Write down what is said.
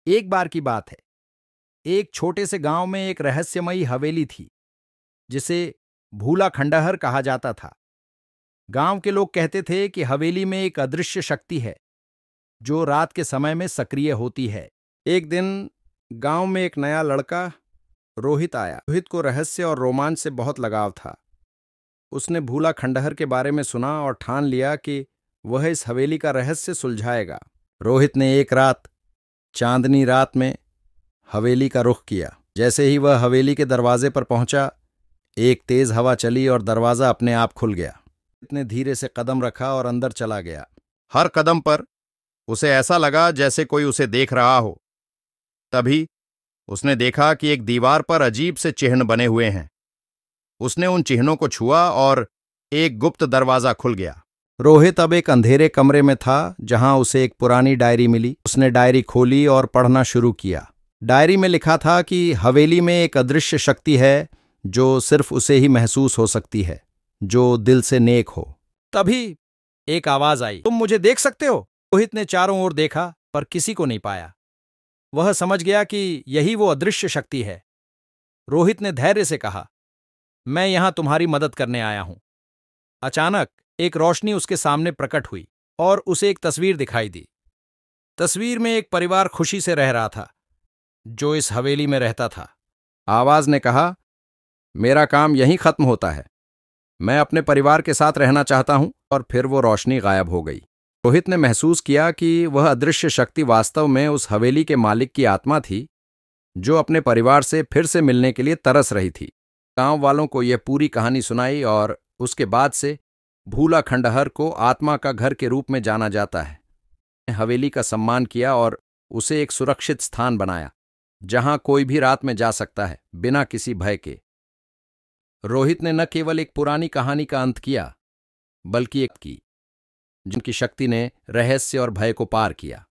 एक बार की बात है, एक छोटे से गांव में एक रहस्यमयी हवेली थी, जिसे भूला खंडहर कहा जाता था। गांव के लोग कहते थे कि हवेली में एक अदृश्य शक्ति है, जो रात के समय में सक्रिय होती है। एक दिन गांव में एक नया लड़का रोहित आया। रोहित को रहस्य और रोमांच से बहुत लगाव था। उसने भूला खंडहर के बारे में सुना और ठान लिया कि वह इस हवेली का रहस्य सुलझाएगा। रोहित ने एक रात, चांदनी रात में हवेली का रुख किया। जैसे ही वह हवेली के दरवाजे पर पहुंचा, एक तेज हवा चली और दरवाजा अपने आप खुल गया। रोहित ने धीरे से कदम रखा और अंदर चला गया। हर कदम पर उसे ऐसा लगा जैसे कोई उसे देख रहा हो। तभी उसने देखा कि एक दीवार पर अजीब से चिन्ह बने हुए हैं। उसने उन चिन्हों को छुआ और एक गुप्त दरवाजा खुल गया। रोहित अब एक अंधेरे कमरे में था, जहां उसे एक पुरानी डायरी मिली। उसने डायरी खोली और पढ़ना शुरू किया। डायरी में लिखा था कि हवेली में एक अदृश्य शक्ति है, जो सिर्फ उसे ही महसूस हो सकती है, जो दिल से नेक हो। तभी एक आवाज आई, तुम मुझे देख सकते हो? रोहित ने चारों ओर देखा, पर किसी को नहीं पाया। वह समझ गया कि यही वो अदृश्य शक्ति है। रोहित ने धैर्य से कहा, मैं यहां तुम्हारी मदद करने आया हूं। अचानक एक रोशनी उसके सामने प्रकट हुई और उसे एक तस्वीर दिखाई दी। तस्वीर में एक परिवार खुशी से रह रहा था, जो इस हवेली में रहता था। आवाज ने कहा, मेरा काम यहीं खत्म होता है। मैं अपने परिवार के साथ रहना चाहता हूं। और फिर वो रोशनी गायब हो गई। रोहित ने महसूस किया कि वह अदृश्य शक्ति वास्तव में उस हवेली के मालिक की आत्मा थी, जो अपने परिवार से फिर से मिलने के लिए तरस रही थी। गांव वालों को यह पूरी कहानी सुनाई और उसके बाद से भूला खंडहर को आत्मा का घर के रूप में जाना जाता है। हवेली का सम्मान किया और उसे एक सुरक्षित स्थान बनाया, जहां कोई भी रात में जा सकता है, बिना किसी भय के। रोहित ने न केवल एक पुरानी कहानी का अंत किया, बल्कि एक की जिनकी शक्ति ने रहस्य और भय को पार किया।